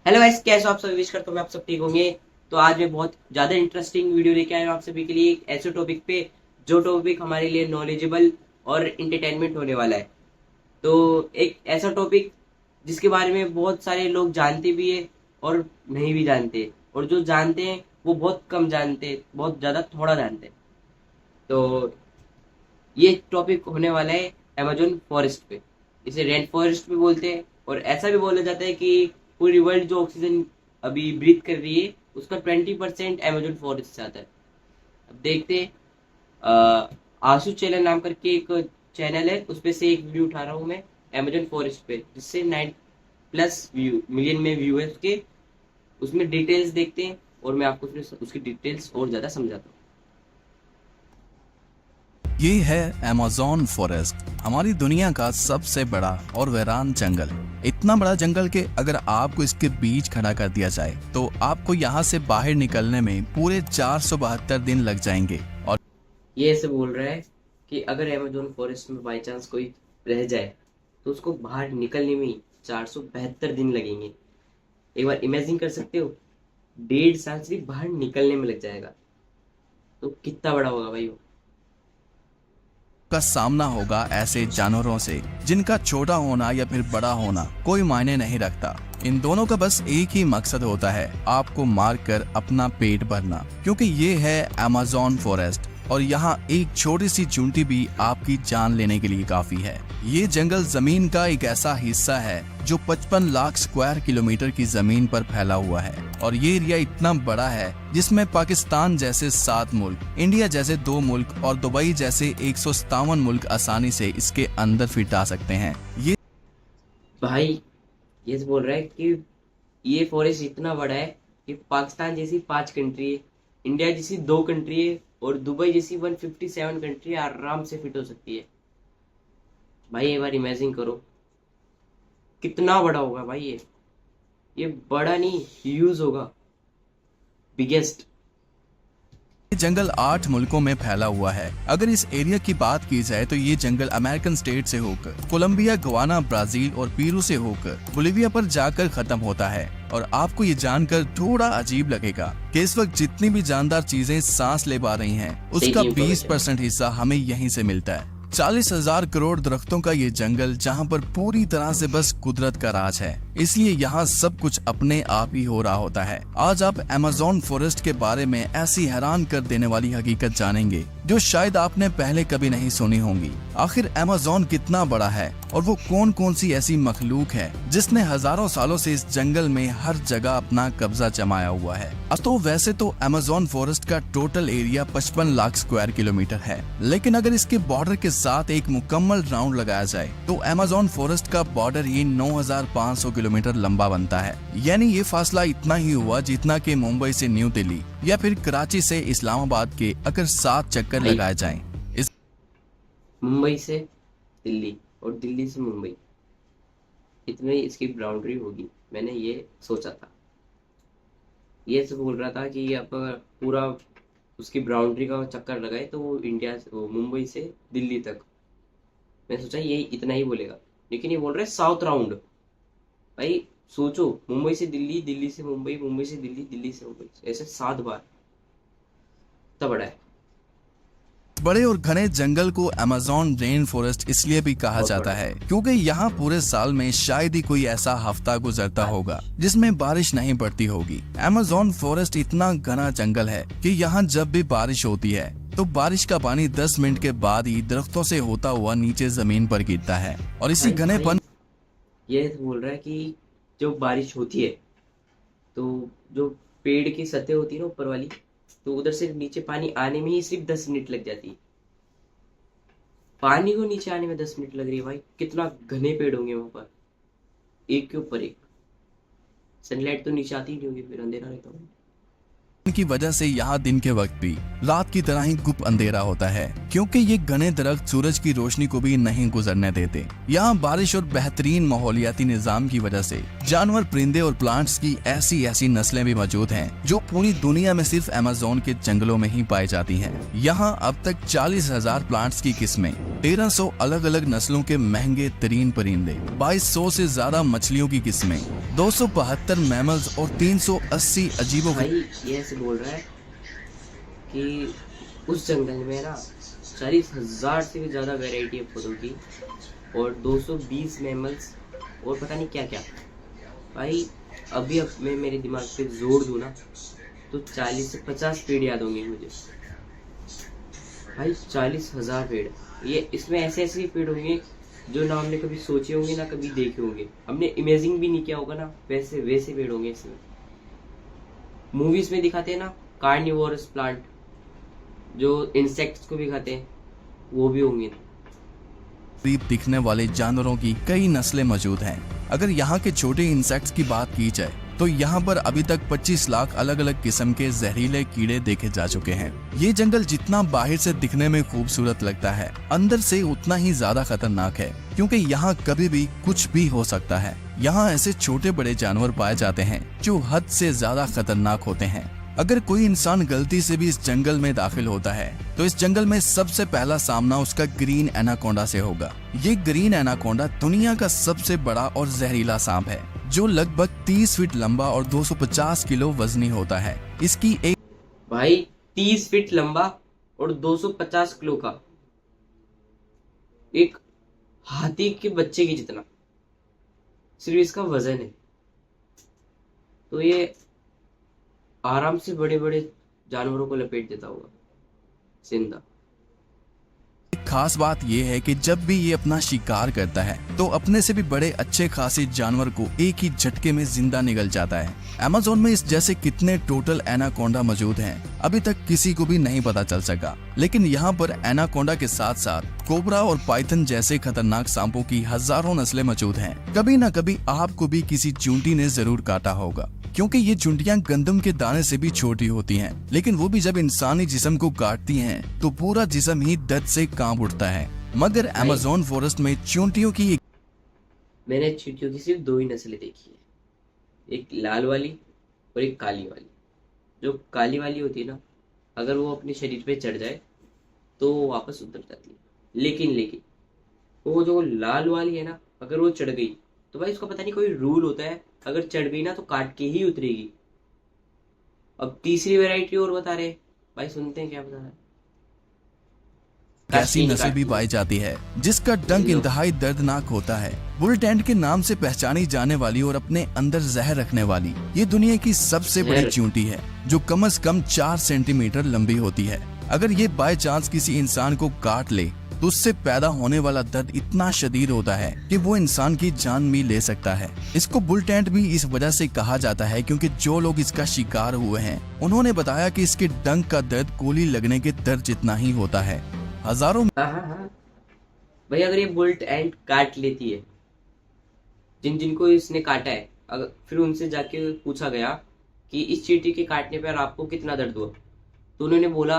Hello guys, कैसे हो आप सभी? विश करता हूँ मैं आप सब ठीक होंगे। तो आज मैं बहुत ज्यादा इंटरेस्टिंग वीडियो लेके आया हूँ आप सभी के लिए, एक ऐसे टॉपिक पे जो टॉपिक हमारे लिए नॉलेजेबल और इंटरटेनमेंट होने वाला है। तो एक ऐसा टॉपिक जिसके बारे में बहुत सारे लोग जानते भी है और नहीं भी जानते, और जो जानते हैं वो बहुत कम जानते, बहुत ज्यादा थोड़ा जानते हैं। तो ये टॉपिक होने वाला है अमेजोन फॉरेस्ट पे। इसे रेन फॉरेस्ट भी बोलते हैं, और ऐसा भी बोला जाता है कि पूरी वर्ल्ड जो ऑक्सीजन अभी ब्रीथ कर रही है उसका 20% अमेजोन फॉरेस्ट से आता है। अब देखते हैं। आशु चैनल नाम करके एक चैनल है, उस पे से एक वीडियो उठा रहा हूँ मैं अमेजोन फॉरेस्ट पे, जिससे 9+ व्यू मिलियन में व्यू है उसके। उसमें डिटेल्स देखते हैं और मैं आपको उसकी डिटेल्स और ज्यादा समझाता हूँ। ये है अमेज़न फॉरेस्ट, हमारी दुनिया का सबसे बड़ा और वीरान जंगल। इतना बड़ा जंगल कि अगर आपको इसके बीच खड़ा कर दिया जाए तो आपको यहाँ से बाहर निकलने में पूरे 472 दिन लग जाएंगे। और ये ऐसे बोल रहा है कि अगर अमेजोन फॉरेस्ट में बाई चांस कोई रह जाए तो उसको बाहर निकलने में ही 472 दिन लगेंगे। एक बार इमेजिन कर सकते हो, 1.5 साल सिर्फ बाहर निकलने में लग जाएगा। तो कितना बड़ा होगा भाई वो। का सामना होगा ऐसे जानवरों से जिनका छोटा होना या फिर बड़ा होना कोई मायने नहीं रखता। इन दोनों का बस एक ही मकसद होता है, आपको मारकर अपना पेट भरना, क्योंकि ये है अमेज़न फॉरेस्ट और यहाँ एक छोटी सी चूंटी भी आपकी जान लेने के लिए काफी है। ये जंगल जमीन का एक ऐसा हिस्सा है जो 55 लाख स्क्वायर किलोमीटर की जमीन पर फैला हुआ है, और ये एरिया इतना बड़ा है जिसमें पाकिस्तान जैसे 7 मुल्क, इंडिया जैसे 2 मुल्क और दुबई जैसे 157 मुल्क आसानी से इसके अंदर फिट आ सकते हैं। ये भाई ये बोल रहा है कि ये फॉरेस्ट इतना बड़ा है कि पाकिस्तान जैसी 5 कंट्री है, इंडिया जैसी 2 कंट्री है, और दुबई जैसी 157 कंट्री आराम से फिट हो सकती है। भाई एक बार इमेजिन करो कितना बड़ा होगा भाई ये बड़ा नहीं, ह्यूज होगा, बिगेस्ट। जंगल 8 मुल्कों में फैला हुआ है। अगर इस एरिया की बात की जाए तो ये जंगल अमेरिकन स्टेट से होकर कोलंबिया, गवाना, ब्राजील और पेरू से होकर बोलिविया पर जाकर खत्म होता है। और आपको ये जानकर थोड़ा अजीब लगेगा कि इस वक्त जितनी भी जानदार चीजें सांस ले पा रही हैं, उसका सही 20% हिस्सा हमें यहीं से मिलता है। 40,000 करोड़ दरख्तों का ये जंगल जहाँ पर पूरी तरह से बस कुदरत का राज है, इसलिए यहाँ सब कुछ अपने आप ही हो रहा होता है। आज आप अमेज़न फॉरेस्ट के बारे में ऐसी हैरान कर देने वाली हकीकत जानेंगे जो शायद आपने पहले कभी नहीं सुनी होंगी। आखिर अमेज़न कितना बड़ा है और वो कौन कौन सी ऐसी मखलूक है जिसने हजारों सालों से इस जंगल में हर जगह अपना कब्जा जमाया हुआ है। अब तो वैसे तो अमेज़न फॉरेस्ट का total area 55 lakh square kilometre है, लेकिन अगर इसके बॉर्डर के साथ एक मुकम्मल राउंड लगाया जाए तो अमेज़न फॉरेस्ट का बॉर्डर ही 9,500 किलोमीटर लंबा बनता है। यानी ये फासला इतना ही हुआ जितना कि मुंबई से न्यू दिल्ली या फिर कराची से इस्लामाबाद के अगर 7 चक्कर भाई लगाए जाएं। इस मुंबई से दिल्ली और दिल्ली से मुंबई, इतनी इसकी बाउंड्री होगी, मैंने ये सोचा था। ये सब बोल रहा था कि अब पूरा उसकी बाउंड्री का चक्कर लगाए तो वो इंडिया से, वो मुंबई से दिल्ली तक। मैं सोचा ये इतना ही बोलेगा, लेकिन ये बोल रहा है साउथ राउंड। भाई सोचो, मुंबई से दिल्ली, दिल्ली से मुंबई, मुंबई से दिल्ली, दिल्ली से मुंबई, ऐसे 7 बार। इतना बड़ा है। बड़े और घने जंगल को अमेज़न रेन फॉरेस्ट इसलिए भी कहा बहुत जाता बड़ा। है क्योंकि यहाँ पूरे साल में शायद ही कोई ऐसा हफ्ता गुजरता होगा जिसमें बारिश नहीं पड़ती होगी। अमेज़न फॉरेस्ट इतना घना जंगल है कि यहाँ जब भी बारिश होती है तो बारिश का पानी 10 मिनट के बाद ही दरख्तों से होता हुआ नीचे जमीन पर गिरता है, और इसी भाई घनेपन ये बोल रहा है कि जब बारिश होती है तो जो पेड़ की सतह होती है ना ऊपर वाली, तो उधर से नीचे पानी आने में ही सिर्फ 10 मिनट लग जाती है। पानी को नीचे आने में 10 मिनट लग रही है भाई। कितना घने पेड़ होंगे वहां पर, एक के ऊपर एक। सनलाइट तो नीचे आती ही नहीं होगी, फिर अंधेरा रहता होगा। की वजह से यहाँ दिन के वक्त भी रात की तरह ही गुप अंधेरा होता है, क्योंकि ये घने दरख्त सूरज की रोशनी को भी नहीं गुजरने देते। यहाँ बारिश और बेहतरीन माहौलियाती निजाम की वजह से जानवर, परिंदे और प्लांट्स की ऐसी नस्लें भी मौजूद हैं जो पूरी दुनिया में सिर्फ अमेज़न के जंगलों में ही पाई जाती हैं। यहाँ अब तक 40,000 प्लांट्स की किस्में, 1300 अलग अलग नस्लों के महंगे तरीन परिंदे, 2200 से ज्यादा मछलियों की किस्में, 272 मैमल्स और 380 अजीबो भाई ये ऐसे बोल रहा है कि उस जंगल में ना 40,000 से भी ज़्यादा वैरायटी है फूलों की और 220 मैमल्स और पता नहीं क्या क्या। भाई अभी अब मैं मेरे दिमाग पे जोर दूँ ना तो 40 से 50 पेड़ याद होंगे मुझे। भाई 40,000 पेड़, ये इसमें ऐसे पेड़ होंगे जो ना हमने कभी सोचे होंगे ना कभी देखे होंगे, हमने इमेजिन भी नहीं किया होगा ना, वैसे पेड़ होंगे इसमें। मूवीज में दिखाते हैं ना कार्निवोरस प्लांट जो इंसेक्ट्स को भी खाते हैं, वो भी होंगे। करीब दिखने वाले जानवरों की कई नस्लें मौजूद हैं। अगर यहाँ के छोटे इंसेक्ट्स की बात की जाए तो यहाँ पर अभी तक 25 लाख अलग अलग किस्म के जहरीले कीड़े देखे जा चुके हैं। ये जंगल जितना बाहर से दिखने में खूबसूरत लगता है, अंदर से उतना ही ज्यादा खतरनाक है, क्योंकि यहाँ कभी भी कुछ भी हो सकता है। यहाँ ऐसे छोटे बड़े जानवर पाए जाते हैं जो हद से ज्यादा खतरनाक होते हैं। अगर कोई इंसान गलती से भी इस जंगल में दाखिल होता है तो इस जंगल में सबसे पहला सामना उसका ग्रीन एनाकोंडा से होगा। ये ग्रीन एनाकोंडा दुनिया का सबसे बड़ा और जहरीला सांप है जो लगभग 30 फीट लंबा और 250 किलो वजनी होता है। इसकी एक भाई 30 फीट लंबा और 250 किलो का, एक हाथी के बच्चे की जितना सिर्फ इसका वजन है, तो ये आराम से बड़े बड़े जानवरों को लपेट देता होगा जिंदा। खास बात यह है कि जब भी ये अपना शिकार करता है तो अपने से भी बड़े अच्छे खासे जानवर को एक ही झटके में जिंदा निगल जाता है। अमेज़न में इस जैसे कितने टोटल एनाकोंडा मौजूद हैं अभी तक किसी को भी नहीं पता चल सका, लेकिन यहाँ पर एनाकोंडा के साथ साथ कोबरा और पाइथन जैसे खतरनाक सांपों की हजारों नस्लें मौजूद हैं। कभी न कभी आपको भी किसी चूंटी ने जरूर काटा होगा, क्योंकि ये चुंटियां गंदम के दाने से भी छोटी होती हैं, लेकिन वो भी जब इंसानी जिस्म को काटती हैं तो पूरा जिस्म ही दर्द से कांप उठता है। मगर अमेज़न फॉरेस्ट में चूंटियों की मैंने चींटियों की सिर्फ 2 ही नस्लें देखी है, एक लाल वाली और एक काली वाली। जो काली वाली होती है ना, अगर वो अपने शरीर पे चढ़ जाए तो वो वापस उतर जाती है, लेकिन वो जो लाल वाली है ना, अगर वो चढ़ गई तो भाई उसका पता नहीं कोई रूल होता है, अगर चढ़ गई ना तो काट के ही उतरेगी। अब तीसरी वैरायटी और बता रहे भाई, सुनते हैं क्या बता रहा है। ऐसी नस्ल भी पाई जाती है जिसका डंक इंतहाई दर्दनाक होता है। बुल एंट के नाम से पहचानी जाने वाली और अपने अंदर जहर रखने वाली ये दुनिया की सबसे बड़ी चींटी है जो कम से कम 4 सेंटीमीटर लंबी होती है। अगर ये बाय चांस किसी इंसान को काट ले तो उससे पैदा होने वाला दर्द इतना शदीद होता है कि वो इंसान की जान भी ले सकता है। इसको बुल टेंट भी इस वजह से कहा जाता है क्योंकि जो लोग इसका शिकार हुए हैं उन्होंने बताया कि इसके डंक का दर्द गोली लगने के दर्द जितना ही होता है। हजारों हाँ भाई, अगर ये बुल एंट काट लेती है, जिनको इसने काटा है, अगर फिर उनसे जाके पूछा गया कि इस चींटी के काटने पर आपको कितना दर्द हुआ, तो उन्होंने बोला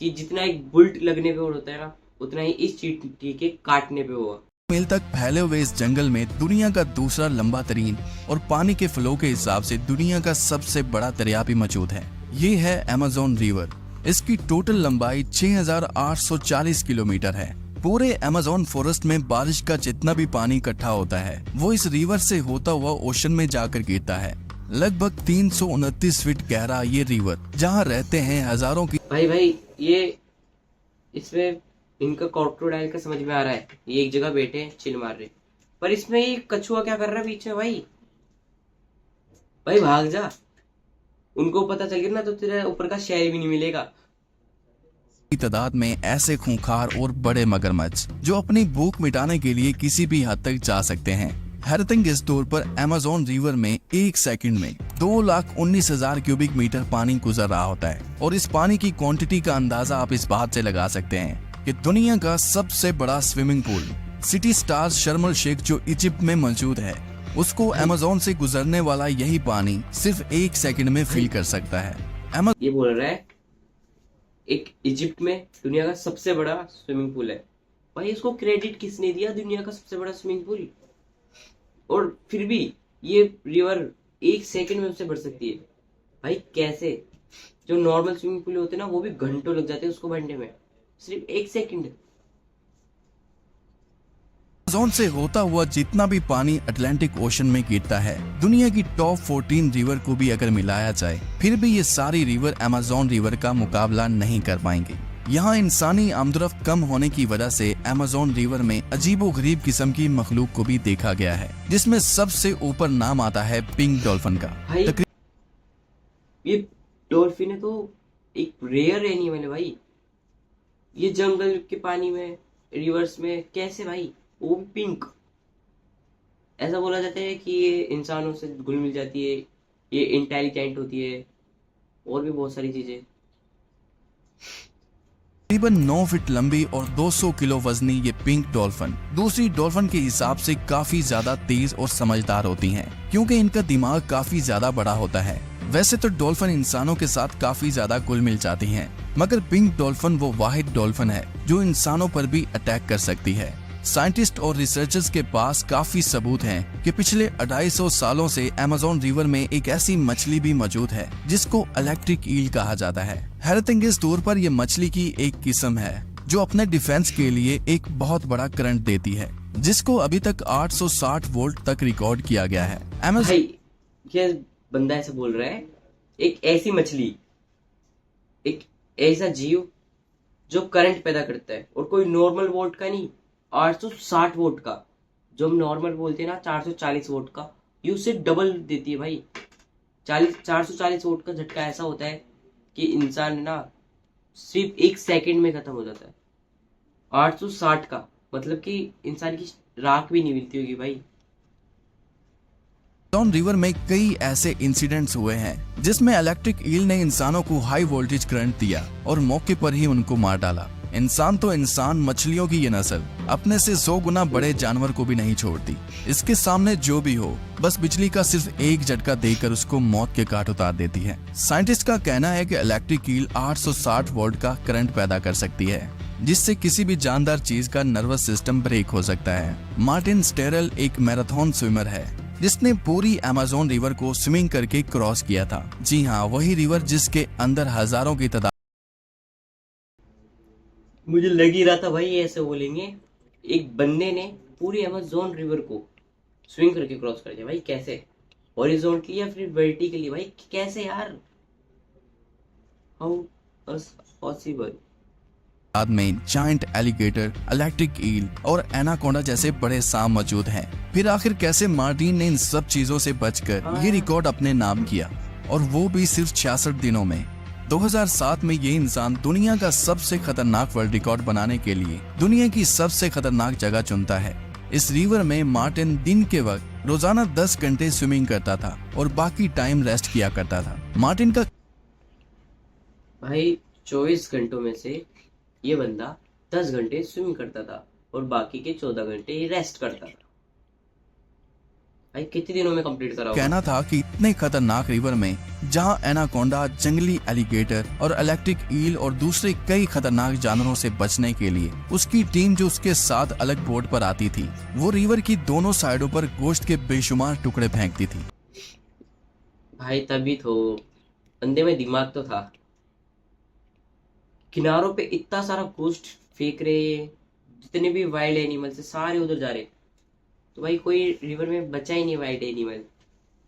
कि जितना एक बुल्ट लगने पे होता है ना, उतना ही इस चींटी के काटने पे हुआ। मील तक फैले हुए इस जंगल में दुनिया का दूसरा लंबा तरीन और पानी के फ्लो के हिसाब से दुनिया का सबसे बड़ा दरिया भी मौजूद है। ये है अमेज़न रिवर। इसकी टोटल लंबाई 6,840 किलोमीटर है। पूरे अमेज़न फॉरेस्ट में बारिश का जितना भी पानी इकट्ठा होता है वो इस रिवर से होता हुआ ओशन में जाकर गिरता है। लगभग 329 फीट गहरा ये रिवर जहाँ रहते हैं हजारों की। भाई ये इसमें इनका क्रोकोडाइल का समझ में आ रहा है, ये एक जगह बैठे हैं चिल मार रहे, पर इसमें ये कछुआ क्या कर रहा है पीछे। भाई भाग जा, उनको पता चल गया ना तो तेरे ऊपर का शहर भी नहीं मिलेगा। तादाद में ऐसे खूंखार और बड़े मगरमच्छ जो अपनी भूख मिटाने के लिए किसी भी हद तक जा सकते हैं। हैरतिंग इस तौर पर अमेज़न रिवर में एक सेकंड में 2,19,000 क्यूबिक मीटर पानी गुजर रहा होता है और इस पानी की क्वांटिटी का अंदाजा आप इस बात से लगा सकते हैं कि दुनिया का सबसे बड़ा स्विमिंग पूल सिटी स्टार्स शर्म एल शेख जो इजिप्ट में मौजूद है, उसको अमेज़न से गुजरने वाला यही पानी सिर्फ एक सेकंड में फिल कर सकता है। ये बोल रहा है एक इजिप्ट में दुनिया का सबसे बड़ा स्विमिंग पूल है। भाई इसको क्रेडिट किसने दिया दुनिया का सबसे बड़ा स्विमिंग पूल? और फिर भी ये रिवर 1 सेकंड में उससे बढ़ सकती है। भाई कैसे? जो नॉर्मल स्विमिंग पूल होते हैं ना वो भी घंटों लग जाते हैं उसको बनने में, सिर्फ 1 सेकंड। अमेज़न से होता हुआ जितना भी पानी अटलांटिक ओशन में गिरता है, दुनिया की टॉप 14 रिवर को भी अगर मिलाया जाए, फिर भी ये सारी रिवर अमेज़न रिवर का मुकाबला नहीं कर पाएंगी। यहाँ इंसानी आमदरफ्त कम होने की वजह से अमेज़न रिवर में अजीबोगरीब किस्म की मखलूक को भी देखा गया है, जिसमें सबसे ऊपर नाम आता है पिंक डॉल्फिन का। भाई ये डॉल्फिन है तो एक रेयर एनिमल है भाई। ये जंगल के पानी में, रिवर्स में कैसे भाई? वो भी पिंक। ऐसा बोला जाता है कि ये इंसानों से घुल मिल जाती है, ये इंटेलिजेंट होती है और भी बहुत सारी चीजें। तकरीबन 9 फीट लंबी और 200 किलो वजनी ये पिंक डॉल्फिन दूसरी डॉल्फिन के हिसाब से काफी ज्यादा तेज और समझदार होती हैं, क्योंकि इनका दिमाग काफी ज्यादा बड़ा होता है। वैसे तो डॉल्फिन इंसानों के साथ काफी ज्यादा घुल मिल जाती हैं, मगर पिंक डॉल्फिन वो वाहिद डॉल्फिन है जो इंसानों पर भी अटैक कर सकती है। साइंटिस्ट और रिसर्चर्स के पास काफी सबूत हैं कि पिछले 250 सालों से अमेज़न रिवर में एक ऐसी मछली भी मौजूद है जिसको इलेक्ट्रिक ईल कहा जाता है। हैरतअंगेज तौर पर यह मछली की एक किस्म है जो अपने डिफेंस के लिए एक बहुत बड़ा करंट देती है, जिसको अभी तक 860 वोल्ट तक रिकॉर्ड किया गया है। भाई ये बंदा ऐसे बोल रहा है, एक ऐसी मछली, एक ऐसा जीव जो करंट पैदा करता है, और कोई नॉर्मल वोल्ट का नहीं, 860 वोट का। जो हम नॉर्मल बोलते हैं ना 440 वोट का, ये उससे डबल देती है भाई। 440 वोट का झटका ऐसा होता है कि इंसान ना सिर्फ 1 सेकंड में खत्म हो जाता है। 860 का मतलब कि इंसान की राख भी नहीं मिलती होगी भाई। अमेज़न रिवर में कई ऐसे इंसिडेंट्स हुए हैं जिसमें इलेक्ट्रिक ईल ने इंसानों को हाई वोल्टेज करंट दिया और मौके पर ही उनको मार डाला। इंसान तो इंसान, मछलियों की ये नस्ल अपने से 100 गुना बड़े जानवर को भी नहीं छोड़ती। इसके सामने जो भी हो, बस बिजली का सिर्फ एक झटका देकर उसको मौत के घाट उतार देती है। साइंटिस्ट का कहना है कि इलेक्ट्रिक ईल 860 वोल्ट का करंट पैदा कर सकती है, जिससे किसी भी जानदार चीज का नर्वस सिस्टम ब्रेक हो सकता है। मार्टिन स्टेरल एक मैराथन स्विमर है जिसने पूरी अमेज़न रिवर को स्विमिंग करके क्रॉस किया था। जी हाँ, वही रिवर जिसके अंदर हजारों की तादाद। मुझे लग ही रहा था भाई ये ऐसे बोलेंगे। एक बंदे ने पूरी अमेज़न रिवर को स्विंग करके क्रॉस कर दिया। भाई कैसे? हॉरिजॉन्टली या फिर वर्टिकली? भाई कैसे यार? How possible? बाद में जायंट एलिगेटर, इलेक्ट्रिक ईल और एनाकोंडा जैसे बड़े सांप मौजूद हैं। फिर आखिर कैसे मार्टिन ने इन सब चीजों से बचकर ये रिकॉर्ड अपने नाम किया, और वो भी सिर्फ 66 दिनों में। 2007 में ये इंसान दुनिया का सबसे खतरनाक वर्ल्ड रिकॉर्ड बनाने के लिए दुनिया की सबसे खतरनाक जगह चुनता है। इस रिवर में मार्टिन दिन के वक्त रोजाना 10 घंटे स्विमिंग करता था और बाकी टाइम रेस्ट किया करता था। मार्टिन का भाई 24 घंटों में से ये बंदा 10 घंटे स्विमिंग करता था और बाकी के 14 घंटे ये रेस्ट करता था। भाई कितने दिनों में कंप्लीट करा होगा? कहना था कि इतने खतरनाक रिवर में जहां एनाकोंडा, जंगली एलिगेटर और इलेक्ट्रिक ईल और दूसरे कई खतरनाक जानवरों से बचने के लिए उसकी टीम जो उसके साथ अलग बोट पर आती थी, वो रिवर की दोनों साइडों पर गोश्त के बेशुमार टुकड़े फेंकती थी। भाई तभी तो बंदे में दिमाग तो था। किनारों पे इतना सारा गोश्त फेंक रहे, जितने भी वाइल्ड एनिमल्स है सारे उधर जा रहे, तो भाई कोई रिवर में बचा ही नहीं वाइल्ड एनिमल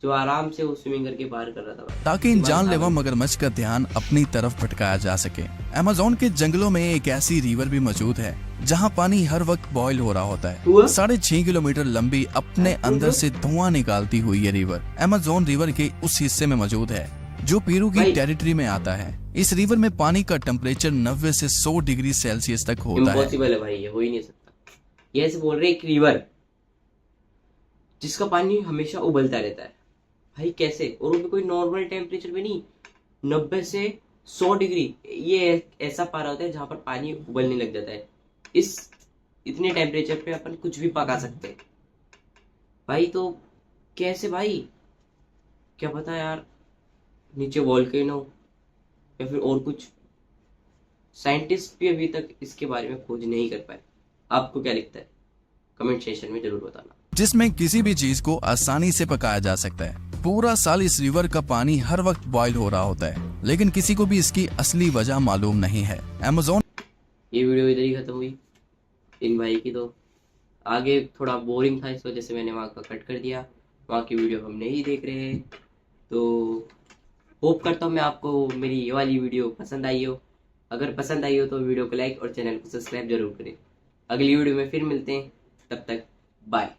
जो आराम से वो स्विमिंग करके पार कर रहा था भाई। ताकि इन जानलेवा मगरमच्छ का ध्यान अपनी तरफ भटकाया जा सके। अमेज़न के जंगलों में एक ऐसी रिवर भी मौजूद है जहां पानी हर वक्त बॉयल हो रहा होता है। 6.5 किलोमीटर लंबी, अपने अंदर से धुआं निकालती हुई ये रिवर अमेज़न रिवर के उस हिस्से में मौजूद है जो पेरू की टेरिटरी में आता है। इस रिवर में पानी का टेम्परेचर 90 से 100 डिग्री सेल्सियस तक होता है। इम्पॉसिबल है भाई, ये हो ही नहीं सकता। ये ऐसे बोल रहे एक रिवर जिसका पानी हमेशा उबलता रहता है। भाई कैसे? और वो भी कोई नॉर्मल टेम्परेचर पे नहीं, 90 से 100 डिग्री। ये ऐसा पारा होता है जहां पर पानी उबलने लग जाता है। इस इतने टेम्परेचर पे अपन कुछ भी पका सकते हैं भाई। तो कैसे भाई? क्या पता यार, नीचे वॉल्केनो या फिर और कुछ? साइंटिस्ट भी अभी तक इसके बारे में खोज नहीं कर पाए। आपको क्या लगता है? कमेंट सेक्शन में जरूर बताना। जिसमें किसी भी चीज को आसानी से पकाया जा सकता है। पूरा साल इस रिवर का पानी हर वक्त बॉयल हो रहा होता है, लेकिन किसी को भी इसकी असली वजह मालूम नहीं है। अमेज़न। ये वीडियो इधर ही खत्म हुई इन भाई की। तो आगे थोड़ा बोरिंग था, इस वजह से मैंने वहाँ का कट कर दिया। वहाँ की वीडियो हम नहीं देख रहे हैं। तो होप करता हूँ मैं आपको मेरी ये वाली वीडियो पसंद आई हो। अगर पसंद आई हो तो वीडियो को लाइक और चैनल को सब्सक्राइब जरूर करें। अगली वीडियो में फिर मिलते हैं, तब तक बाय।